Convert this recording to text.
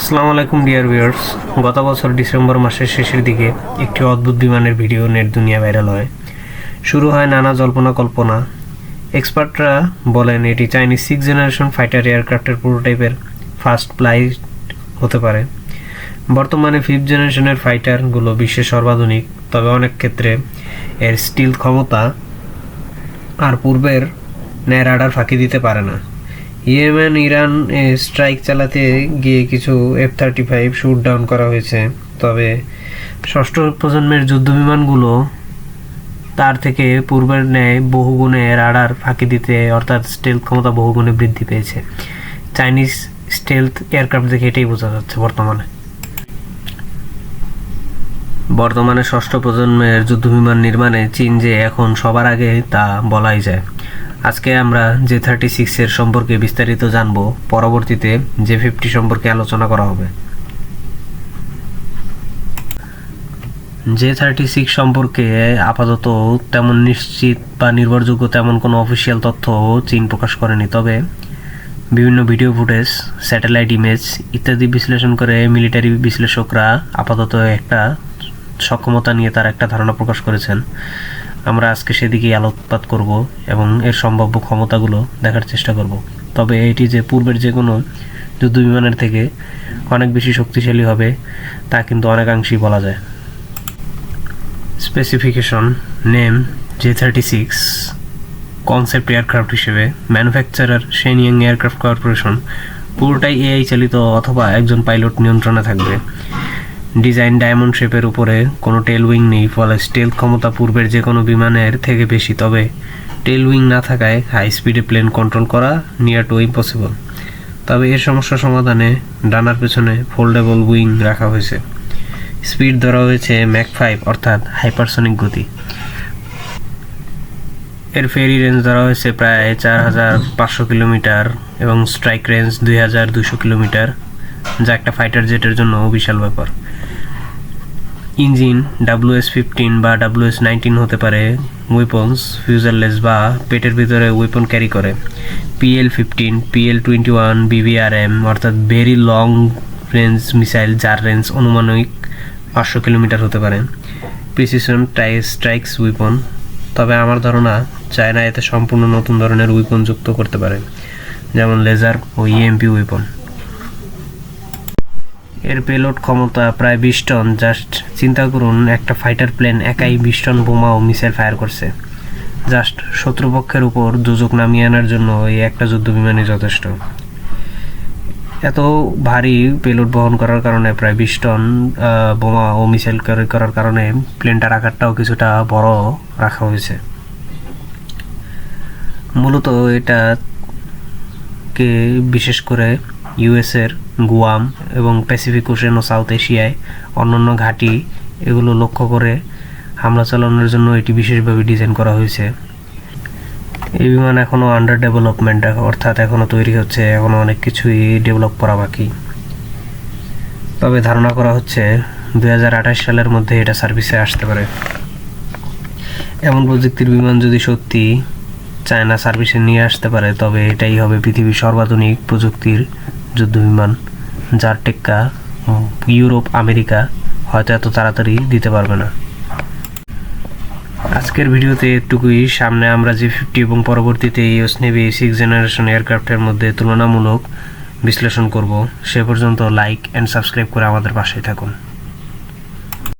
আসসালামু আলাইকুম dear viewers. গত বছর ডিসেম্বর মাসের শেষের দিকে একটি অদ্ভুত বিমানের ভিডিও নেট দুনিয়া ভাইরাল হয়। শুরু হয় নানা জল্পনা কল্পনা। এক্সপার্টরা বলেন এটি চাইনিজ 6th জেনারেশন ফাইটার এয়ারক্রাফটের প্রোটোটাইপের ফার্স্ট ফ্লাইট হতে পারে। বর্তমানে 5th জেনারেশনের ফাইটারগুলো বিশ্বের সর্বাধুনিক, তবে অনেক ক্ষেত্রে এর স্টিলথ ক্ষমতা আর পূর্বের ন্যায় রাডার ফাঁকি দিতে পারে না। ইয়েমেন ইরান স্ট্রাইক চালাতে গিয়ে কিছু F-35 শুট ডাউন করা হয়েছে, তবে ষষ্ঠ প্রজন্মের যুদ্ধবিমানগুলো তার থেকে পূর্বের ন্যায় বহুগুণে রাডার ফাঁকি দিতে অর্থাৎ স্টেলথ ক্ষমতা বহুগুণে বৃদ্ধি পেয়েছে। চাইনিজ স্টেলথ এয়ারক্রাফট দেখে এটাই বোঝা যাচ্ছে। বর্তমানে ষষ্ঠ প্রজন্মের যুদ্ধবিমান নির্মাণে চীন যে এখন সবার আগে তা বলাই যায়। আজকে আমরা J-36 এর সম্পর্কে বিস্তারিত জানব, পরবর্তীতে J-50 সম্পর্কে আলোচনা করা হবে। J-36 সম্পর্কে আপাতত তেমন নিশ্চিত বা নির্ভরযোগ্য তেমন কোনো অফিসিয়াল তথ্য চীন প্রকাশ করেনি, তবে বিভিন্ন ভিডিও ফুটেজ, স্যাটেলাইট ইমেজ ইত্যাদি বিশ্লেষণ করে মিলিটারি বিশ্লেষকরা আপাতত একটা সক্ষমতা নিয়ে তার একটা ধারণা প্রকাশ করেছেন। আমরা আজকে সেদিকেই আলোকপাত করব এবং এর সম্ভাব্য ক্ষমতাগুলো দেখার চেষ্টা করব। তবে এটি যে পূর্বের যে কোনো যুদ্ধবিমানের থেকে অনেক বেশি শক্তিশালী হবে তা কিন্তু অনেকাংশেই বলা যায়। Specification: name J-36, concept aircraft হিসেবে ম্যানুফ্যাকচারার শেনইয়াং এয়ারক্রাফট কর্পোরেশন, পুরোটাই এআই চালিত অথবা একজন পাইলট নিয়ন্ত্রণে থাকবে। ডিজাইন ডায়মন্ড শেপের উপরে কোনো টেল উইং নেই, ফলে স্টেলথ ক্ষমতা পূর্বের যে কোনো বিমানের থেকে বেশি, তবে টেল উইং না থাকায় হাই স্পিডে প্লেন কন্ট্রোল করা নিয়ার টু ইম্পসিবল। তবে এর সমস্যা সমাধানে ডানার পেছনে ফোল্ডেবল উইং রাখা হয়েছে। স্পিড ধরা হয়েছে ম্যাক 5 অর্থাৎ হাইপারসনিক গতি। এর ফেরি রেঞ্জ ধরা হয়েছে প্রায় 4500 কিলোমিটার এবং স্ট্রাইক রেঞ্জ 2200 কিলোমিটার, যা একটা ফাইটার জেটের জন্য বিশাল ব্যাপার। ইঞ্জিন WS-15 বা WS-19 হতে পারে। ওয়েপন্স ফিউজারলেস বা পেটের ভিতরে ওয়েপন ক্যারি করে। PL-15, PL-21, BBRM অর্থাৎ ভেরি লং রেঞ্জ মিসাইল, যার রেঞ্জ অনুমানিক 500 কিলোমিটার হতে পারে। প্রিসিশন স্ট্রাইকস উইপন, তবে আমার ধারণা চায়না এতে সম্পূর্ণ নতুন ধরনের উইপন যুক্ত করতে পারে, যেমন লেজার ও EMP উইপন। এর পেলোড ক্ষমতা প্রায় 20 টন। জাস্ট চিন্তা করুন, একটা ফাইটার প্লেন একাই 20 টন বোমা ও মিসাইল ফায়ার করছে। জাস্ট শত্রুপক্ষের উপর দুর্যোগ নামিয়ে আনার জন্য এই একটা যুদ্ধবিমানই যথেষ্ট। এত ভারী পেলোড বহন করার কারণে, প্রায় 20 টন বোমা ও মিসাইল ক্যারি করার কারণে প্লেনটার আকারটাও কিছুটা বড় রাখা হয়েছে। মূলত এটাকে বিশেষ করে ইউএসের গুয়াম এবং প্যাসিফিক ওশেন ও সাউথ এশিয়ায় অন্যান্য ঘাঁটি এগুলো লক্ষ্য করে হামলা চালানোর জন্য এটি বিশেষভাবে ডিজাইন করা হয়েছে। এই বিমান এখনও আন্ডার ডেভেলপমেন্ট, অর্থাৎ এখনও তৈরি হচ্ছে, এখনও অনেক কিছুই ডেভেলপ করা বাকি। তবে ধারণা করা হচ্ছে 2028 সালের মধ্যে এটা সার্ভিসে আসতে পারে। এমন প্রযুক্তির বিমান যদি সত্যি চায়না সার্ভিসে নিয়ে আসতে পারে, তবে এটাই হবে পৃথিবীর সর্বাধুনিক প্রযুক্তির যুদ্ধবিমান, যার টেক্কা ইউরোপ, আমেরিকা হয়তো এত তাড়াতাড়ি দিতে পারবে না। আজকের ভিডিওতে এটুকুই। সামনে আমরা J-50 এবং পরবর্তীতে US Navy 6th জেনারেশন এয়ারক্রাফটের মধ্যে তুলনামূলক বিশ্লেষণ করব। সে পর্যন্ত লাইক অ্যান্ড সাবস্ক্রাইব করে আমাদের পাশেই থাকুন।